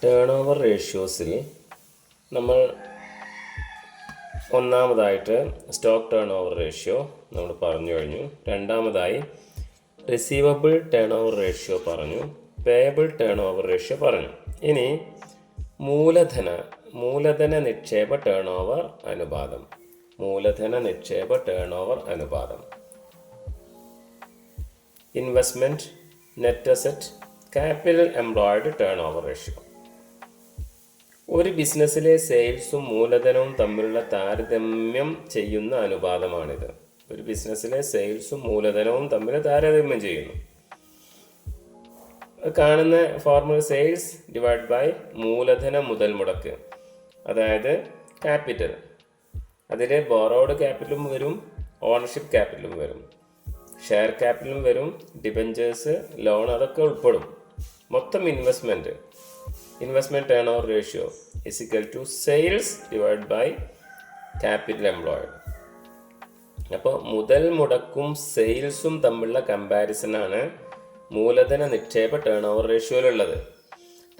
Turn over റേഷ്യോസിൽ നമ്മൾ ഒന്നാമതായിട്ട് stock turnover ratio നമ്മൾ പറഞ്ഞു കഴിഞ്ഞു. രണ്ടാമതായി റിസീവബിൾ ടേൺ ഓവർ റേഷ്യോ പറഞ്ഞു. പേയബിൾ ടേൺ ഓവർ റേഷ്യോ പറഞ്ഞു. ഇനി മൂലധന നിക്ഷേപ ടേൺ ഓവർ അനുപാതം. മൂലധന നിക്ഷേപ ടേൺ ഓവർ അനുപാതം. Investment, net asset, capital employed turn over ratio. ഒരു ബിസിനസ്സിലെ സെയിൽസും മൂലധനവും തമ്മിലുള്ള താരതമ്യം ചെയ്യുന്ന അനുപാതമാണിത്. ഒരു ബിസിനസ്സിലെ സെയിൽസും മൂലധനവും തമ്മിൽ താരതമ്യം ചെയ്യുന്നു. കാണുന്ന ഫോർമുല സെയിൽസ് ഡിവൈഡ് ബൈ മൂലധന മുതൽ മുടക്ക്, അതായത് ക്യാപിറ്റൽ. അതിൽ ബോറോഡ് ക്യാപിറ്റലും വരും, ഓണർഷിപ്പ് ക്യാപിറ്റലും വരും, ഷെയർ ക്യാപിറ്റലും വരും, ഡിബഞ്ചേഴ്സ്, ലോൺ, അതൊക്കെ ഉൾപ്പെടും. മൊത്തം investment turnover ratio is equal to sales divide by capital employed. അപ്പോൾ മുതൽ മുടക്കും സെയിൽസും തമ്മിലുള്ള കമ്പാരിസനാണ് മൂലധന നിക്ഷേപ ടേൺ ഓവർ റേഷ്യോയിലുള്ളത്.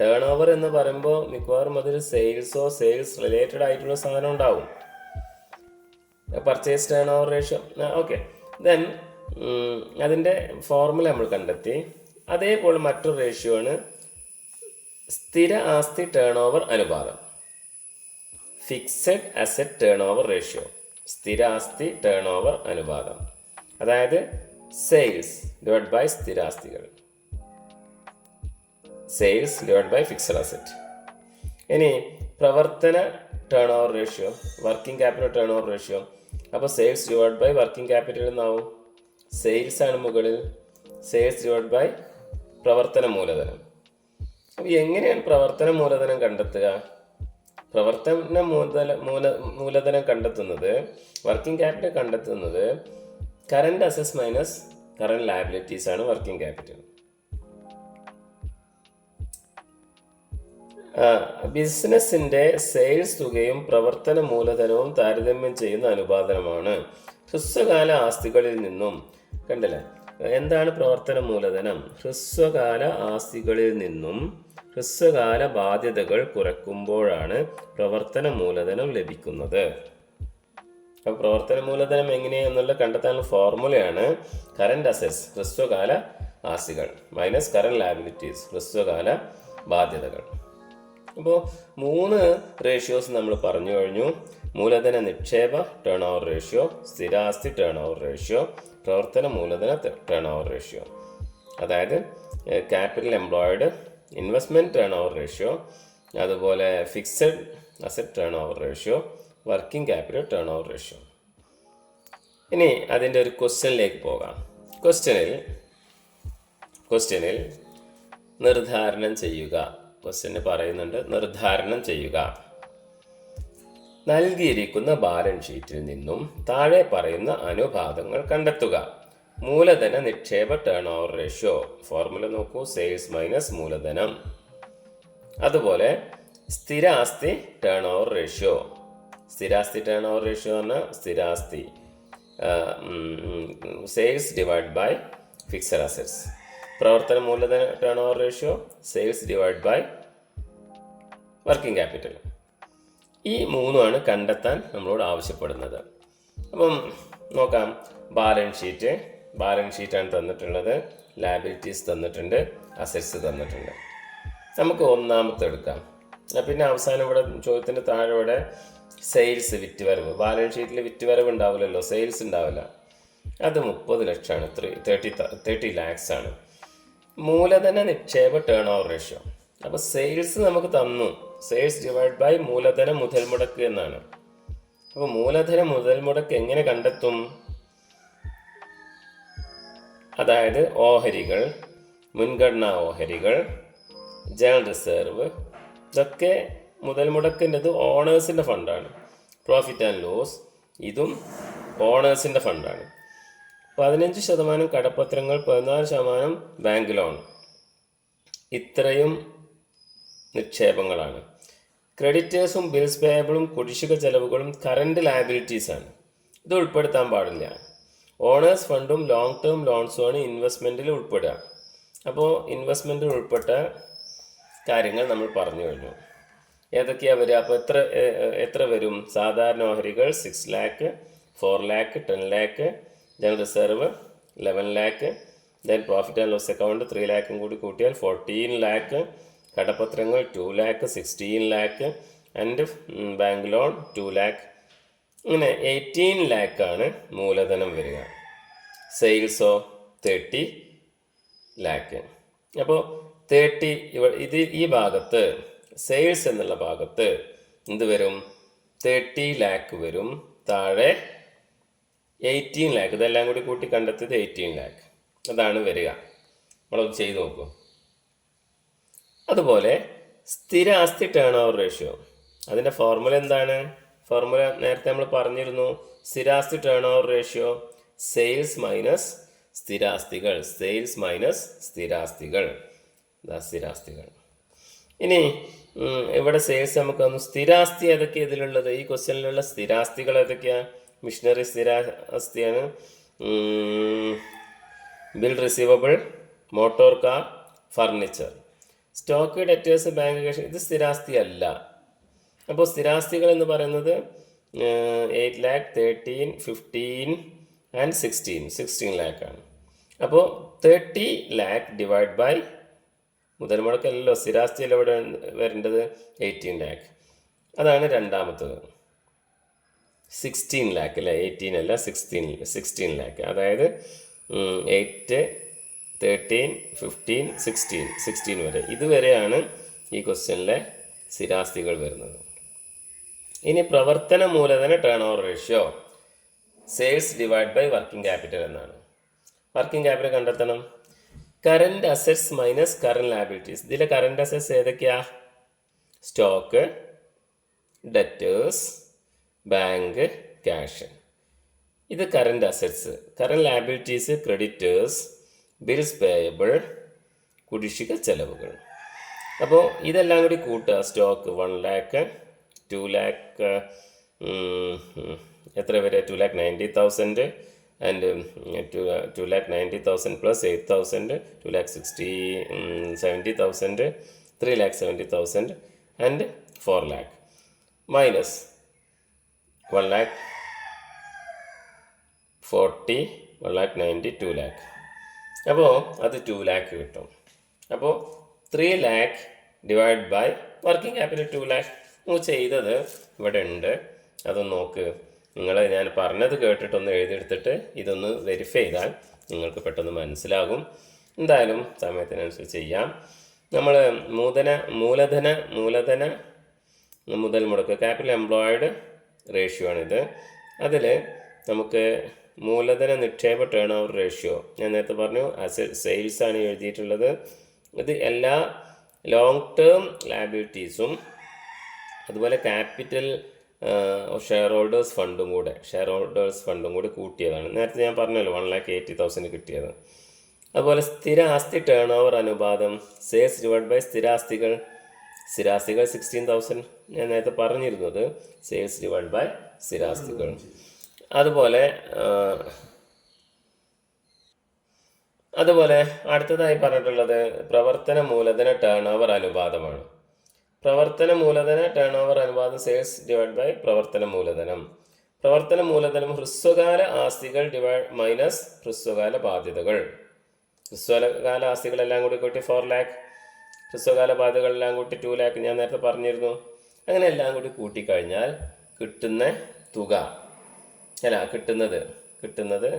ടേൺ ഓവർ എന്ന് പറയുമ്പോൾ മിക്കവാറും അതിൽ സെയിൽസ് റിലേറ്റഡ് ആയിട്ടുള്ള സാധനം ഉണ്ടാവും. Purchase turnover ratio, okay. Then അതിൻ്റെ ഫോർമുല നമ്മൾ കണ്ടെത്തി. അതേപോലെ മറ്റൊരു റേഷ്യോ ആണ് സ്ഥിര ആസ്തി ടേൺ ഓവർ അനുപാതം, fixed asset turnover ratio. സ്ഥിര ആസ്തി ടേൺ ഓവർ അനുപാതം, അതായത് സെയിൽസ് ഡിവൈഡ് ബൈ സ്ഥിരാസ്തികൾ, sales divide by fixed asset. ഇനി പ്രവർത്തന turnover ratio, working capital turnover ratio. അപ്പോൾ sales divide by working capital എന്നാവും. സെയിൽസ് ആണ് മുകളിൽ, സെയിൽസ് ഡിവൈഡ് ബൈ പ്രവർത്തന മൂലധനം. അപ്പോൾ എങ്ങനെയാണ് പ്രവർത്തന മൂലധനം കണ്ടെത്തുക? പ്രവർത്തന മൂലധനം കണ്ടെത്തുന്നത്, വർക്കിംഗ് ക്യാപിറ്റൽ കണ്ടെത്തുന്നത് current assets minus current liabilities ആണ് വർക്കിംഗ് ക്യാപിറ്റൽ. ബിസിനസിന്റെ സെയിൽസ് തുകയും പ്രവർത്തന മൂലധനവും താരതമ്യം ചെയ്യുന്ന അനുപാതമാണ് ഹ്രസ്വകാല ആസ്തികളിൽ നിന്നും. കണ്ടില്ലേ, എന്താണ് പ്രവർത്തന മൂലധനം? ഹ്രസ്വകാല ആസ്തികളിൽ നിന്നും ഹ്രസ്വകാല ബാധ്യതകൾ കുറയ്ക്കുമ്പോഴാണ് പ്രവർത്തന മൂലധനം ലഭിക്കുന്നത്. അപ്പോൾ പ്രവർത്തന മൂലധനം എങ്ങനെയാണെന്നുള്ള കണ്ടെത്താനുള്ള ഫോർമുലയാണ് കറണ്ട് അസറ്റ്സ് ഹ്രസ്വകാല ആസ്തികൾ മൈനസ് കറണ്ട് ലയബിലിറ്റീസ് ഹ്രസ്വകാല ബാധ്യതകൾ. അപ്പോൾ 3 റേഷ്യോസ് നമ്മൾ പറഞ്ഞു കഴിഞ്ഞു. മൂലധന നിക്ഷേപ ടേൺ ഓവർ റേഷ്യോ, സ്ഥിരാസ്തി ടേൺ ഓവർ റേഷ്യോ, പ്രവർത്തന മൂലധന ടേൺ ഓവർ റേഷ്യോ, അതായത് capital employed, investment turnover ratio, അതുപോലെ fixed asset turnover ratio, working capital turnover ratio. ഇനി അതിൻ്റെ ഒരു ക്വസ്റ്റ്യനിലേക്ക് പോകാം. ക്വസ്റ്റ്യനിൽ നിർദ്ധാരണം ചെയ്യുക. ക്വസ്റ്റ്യന് പറയുന്നുണ്ട് നിർദ്ധാരണം ചെയ്യുക. നൽകിയിരിക്കുന്ന ബാലൻസ് ഷീറ്റിൽ നിന്നും താഴെ പറയുന്ന അനുപാതങ്ങൾ കണ്ടെത്തുക. മൂലധന നിക്ഷേപ ടേൺ ഓവർ റേഷ്യോ, ഫോർമുല നോക്കൂ, സെയിൽസ് മൈനസ് മൂലധനം. അതുപോലെ സ്ഥിരാസ്തി ടേൺ ഓവർ റേഷ്യോ. സ്ഥിരാസ്തി ടേൺ ഓവർ റേഷ്യോ എന്ന് പറഞ്ഞാൽ സ്ഥിരാസ്തി sales divide by fixed assets. പ്രവർത്തന മൂലധന turnover ratio, sales divide by working capital. ഈ 3 കണ്ടെത്താൻ നമ്മളോട് ആവശ്യപ്പെടുന്നത്. അപ്പം നോക്കാം. ബാലൻസ് ഷീറ്റാണ് തന്നിട്ടുള്ളത്, ലയബിലിറ്റീസ് തന്നിട്ടുണ്ട്, അസറ്റ്സ് തന്നിട്ടുണ്ട്. നമുക്ക് ഒന്നാമത്തെ എടുക്കാം. പിന്നെ അവസാനം ഇവിടെ ചോദ്യത്തിൻ്റെ താഴെ ഇവിടെ സെയിൽസ് വിറ്റുവരവ്. ബാലൻസ് ഷീറ്റിൽ വിറ്റുവരവ് ഉണ്ടാവില്ലല്ലോ, സെയിൽസ് ഉണ്ടാവില്ല. അത് 30 ലക്ഷമാണ്, 30 lakhs ആണ്. മൂലധന നിക്ഷേപ ടേൺ ഓവർ റേഷ്യോ. അപ്പോൾ സെയിൽസ് നമുക്ക് തന്നു, സെയിൽസ് ഡിവൈഡ് ബൈ മൂലധന മുതൽ മുടക്ക് എന്നാണ്. അപ്പോൾ മൂലധന മുതൽ മുടക്ക് എങ്ങനെ കണ്ടെത്തും? അതായത് ഓഹരികൾ, മുൻഗണനാ ഓഹരികൾ, ജനറൽ റിസർവ്, ഇതൊക്കെ മുതൽ മുടക്കിൻ്റെത് ഓണേഴ്സിൻ്റെ ഫണ്ടാണ്. പ്രോഫിറ്റ് ആൻഡ് ലോസ് ഇതും ഓണേഴ്സിൻ്റെ ഫണ്ടാണ്. 15% കടപ്പത്രങ്ങൾ, 14% ബാങ്ക് ലോൺ, ഇത്രയും നിക്ഷേപങ്ങളാണ്. ക്രെഡിറ്റേഴ്സും ബിൽസ് പേയബിളും കുടിശ്ശിക ചെലവുകളും കറണ്ട് ലയബിലിറ്റീസാണ്. ഇത് ഉൾപ്പെടുത്താൻ പാടില്ല. ഓണേഴ്സ് ഫണ്ടും ലോങ് ടേം ലോൺസുമാണ് ഇൻവെസ്റ്റ്മെൻറ്റിൽ ഉൾപ്പെടുക. അപ്പോൾ ഇൻവെസ്റ്റ്മെൻറ്റിൽ ഉൾപ്പെട്ട കാര്യങ്ങൾ നമ്മൾ പറഞ്ഞു കഴിഞ്ഞു. ഏതൊക്കെയാണ് വരിക? അപ്പോൾ എത്ര വരും? സാധാരണ ഓഹരികൾ 6 lakh, 4 lakh, 10 lakh, general reserve 11 lakh, then profit and loss account 3 lakh കൂടി കൂട്ടിയാൽ 14 lakh, കടപ്പത്രങ്ങൾ 2 lakh, 16 lakh, and bank loan 2 lakh. ഇങ്ങനെ 18 lakh ആണ് മൂലധനം വരിക. സെയിൽസോ 30 lakh. അപ്പോൾ 30 ഈ ഭാഗത്ത് സെയിൽസ് എന്നുള്ള ഭാഗത്ത് എന്ത് വരും? 30 lakh വരും. താഴെ 18 lakh. ഇതെല്ലാം കൂടി കൂട്ടി കണ്ടെത്തിയത് 18 lakh. അതാണ് വരിക. നമ്മളൊന്ന് ചെയ്ത് നോക്കൂ. അതുപോലെ സ്ഥിരാസ്തി ടേൺ ഓവർ റേഷ്യോ, അതിൻ്റെ ഫോർമുല എന്താണ്? ഫോർമുല നേരത്തെ നമ്മൾ പറഞ്ഞിരുന്നു. സ്ഥിരാസ്തി turnover ratio sales minus സ്ഥിരാസ്തികൾ. സെയിൽസ് മൈനസ് സ്ഥിരാസ്തികൾ. സ്ഥിരാസ്തികൾ. ഇനി ഇവിടെ സെയിൽസ് നമുക്ക് ഒന്ന് സ്ഥിരാസ്തി ഏതൊക്കെയാണ് ഇതിലുള്ളത്? ഈ ക്വസ്റ്റ്യനിലുള്ള സ്ഥിരാസ്തികൾ ഏതൊക്കെയാണ്? മിഷനറി സ്ഥിരാസ്തിയാണ്. Bill receivable, motor car, furniture. Stock, debtors, bank cash ഇത് സ്ഥിരാസ്തി അല്ല. അപ്പോൾ സ്ഥിരാസ്തികൾ എന്ന് പറയുന്നത് 8 lakh, 13, 15 ആൻഡ് 16 lakh ആണ്. അപ്പോൾ 30 lakh ഡിവൈഡ് ബൈ മുതൽ മുടക്കല്ലോ സ്ഥിരാസ്തിയിൽ എവിടെ വരേണ്ടത്? 18 lakh. അതാണ് രണ്ടാമത്തത്. 16 lakh അല്ലേ? 18 അല്ല, 16 lakh. അതായത് 8, 13, 15, 16 വരെ. ഇതുവരെയാണ് ഈ ക്വസ്റ്റ്യനിലെ സ്ഥിരാസ്തികൾ വരുന്നത്. ഇനി പ്രവർത്തന മൂലധന turnover ratio sales divide by working capital എന്നാണ്. വർക്കിംഗ് ക്യാപിറ്റൽ കണ്ടെത്തണം. Current assets minus current liabilities. ഇതിലെ കറൻറ്റ് അസറ്റ്സ് ഏതൊക്കെയാ? Stock, debtors, bank, cash. ഇത് current assets. Current liabilities creditors, bills payable, കുടിശ്ശിക ചെലവുകൾ. അപ്പോൾ ഇതെല്ലാം കൂടി കൂട്ടുക. സ്റ്റോക്ക് 1 lakh, 2 lakh, എത്ര വരെ? 2,90,000 and 2,90,000 plus 8,000, 2,70,000, 3,70,000 and 4 lakh minus 1,40,000, 1,90,000, 2 lakh. അപ്പോൾ അത് 2 lakh കിട്ടും. അപ്പോൾ 3 lakh divide by working capital 2 lakh. നിങ്ങൾ ചെയ്തത് ഇവിടെ ഉണ്ട്. അതൊന്ന് നോക്ക്. ഞാൻ പറഞ്ഞത് കേട്ടിട്ടൊന്ന് എഴുതിയെടുത്തിട്ട് ഇതൊന്ന് വെരിഫൈ ചെയ്താൽ നിങ്ങൾക്ക് പെട്ടെന്ന് മനസ്സിലാകും. എന്തായാലും സമയത്തിനനുസരിച്ച് ചെയ്യാം. നമ്മൾ മൂലധന മുതൽ മുടക്ക് ക്യാപിറ്റൽ എംപ്ലോയിഡ് റേഷ്യോ ആണിത്. അതിൽ നമുക്ക് മൂലധന നിക്ഷേപ ടേൺ ഓവർ റേഷ്യോ ഞാൻ നേരത്തെ പറഞ്ഞു സെയിൽസ് ആണ് എഴുതിയിട്ടുള്ളത്. ഇത് എല്ലാ ലോങ് ടേം ലയബിലിറ്റീസും അതുപോലെ ക്യാപിറ്റൽ ഷെയർ ഹോൾഡേഴ്സ് ഫണ്ടും കൂടെ കൂട്ടിയതാണ്. നേരത്തെ ഞാൻ പറഞ്ഞല്ലോ 1,80,000 കിട്ടിയത്. അതുപോലെ സ്ഥിര ആസ്തി ടേൺ ഓവർ അനുപാതം സെയിൽസ് ഡിവൈഡ് ബൈ സ്ഥിരാസ്തികൾ 16,000 ഞാൻ നേരത്തെ പറഞ്ഞിരുന്നത്. സെയിൽസ് ഡിവൈഡ് ബൈ സ്ഥിരാസ്തികൾ. അതുപോലെ അടുത്തതായി പറഞ്ഞിട്ടുള്ളത് പ്രവർത്തന മൂലധന ടേൺ ഓവർ അനുപാതമാണ്. പ്രവർത്തന മൂലധന ടേൺ ഓവർ അനുപാതം സെയിൽസ് ഡിവൈഡ് ബൈ പ്രവർത്തന മൂലധനം. പ്രവർത്തന മൂലധനം ഹ്രസ്വകാല ആസ്തികൾ മൈനസ് ഹ്രസ്വകാല ബാധ്യതകൾ. ഹ്രസ്വകാല ആസ്തികളെല്ലാം കൂടി കൂട്ടി 4 lakh, ഹ്രസ്വകാല ബാധ്യതകളെല്ലാം കൂട്ടി 2 lakh ഞാൻ നേരത്തെ പറഞ്ഞിരുന്നു. അങ്ങനെ എല്ലാം കൂടി കൂട്ടിക്കഴിഞ്ഞാൽ കിട്ടുന്നത്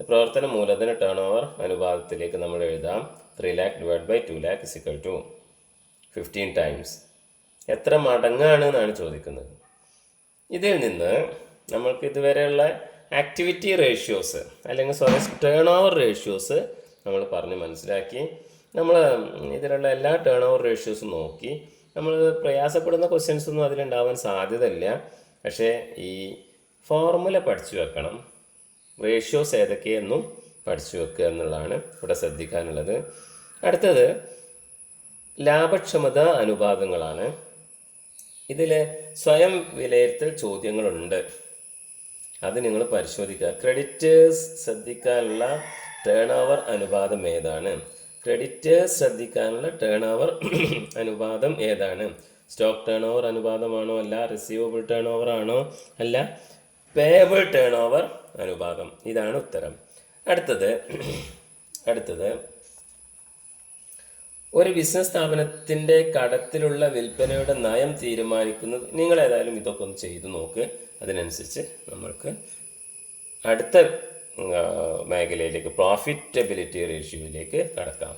പ്രവർത്തന മൂലധന ടേൺ ഓവർ അനുപാതത്തിലേക്ക് നമ്മൾ എഴുതാം. 3 lakh divide by 2 lakh = 15 times. എത്ര മടങ്ങാണ് എന്നാണ് ചോദിക്കുന്നത്. ഇതിൽ നിന്ന് നമ്മൾക്ക് ഇതുവരെയുള്ള ആക്ടിവിറ്റി റേഷ്യോസ് അല്ലെങ്കിൽ ടേൺ ഓവർ റേഷ്യോസ് നമ്മൾ പറഞ്ഞ് മനസ്സിലാക്കി. നമ്മൾ ഇതിലുള്ള എല്ലാ ടേൺ ഓവർ റേഷ്യോസും നോക്കി. നമ്മൾ പ്രയാസപ്പെടുന്ന ക്വസ്റ്റ്യൻസ് ഒന്നും അതിലുണ്ടാവാൻ സാധ്യതയില്ല. പക്ഷേ ഈ ഫോർമുല പഠിച്ചു വെക്കണം. റേഷ്യോസ് ഏതൊക്കെയെന്നും പഠിച്ചു വെക്കുക എന്നുള്ളതാണ് ഇവിടെ ശ്രദ്ധിക്കാനുള്ളത്. അടുത്തത് ലാഭക്ഷമത അനുപാതങ്ങളാണ്. ഇതിൽ സ്വയം വിലയിരുത്തൽ ചോദ്യങ്ങളുണ്ട്. അത് നിങ്ങൾ പരിശോധിക്കുക. ക്രെഡിറ്റേഴ്സ് ശ്രദ്ധിക്കാനുള്ള ടേൺ ഓവർ അനുപാതം ഏതാണ്? ക്രെഡിറ്റേഴ്സ് ശ്രദ്ധിക്കാനുള്ള ടേൺ ഓവർ അനുപാതം ഏതാണ്? സ്റ്റോക്ക് ടേൺ ഓവർ അനുപാതമാണോ? അല്ല. റിസീവബിൾ ടേൺ ഓവർ ആണോ? അല്ല. പേയബിൾ ടേൺ ഓവർ അനുപാതം. ഇതാണ് ഉത്തരം. അടുത്തത് ഒരു ബിസിനസ് സ്ഥാപനത്തിൻ്റെ കടത്തിലുള്ള വിൽപ്പനയുടെ നയം തീരുമാനിക്കുന്നത്, നിങ്ങൾ ഏതായാലും ഇതൊക്കെ ഒന്ന് ചെയ്തു നോക്ക്. അതിനനുസരിച്ച് നമ്മൾക്ക് അടുത്ത മേഖലയിലേക്ക്, പ്രോഫിറ്റബിലിറ്റി റേഷ്യോയിലേക്ക് കടക്കാം.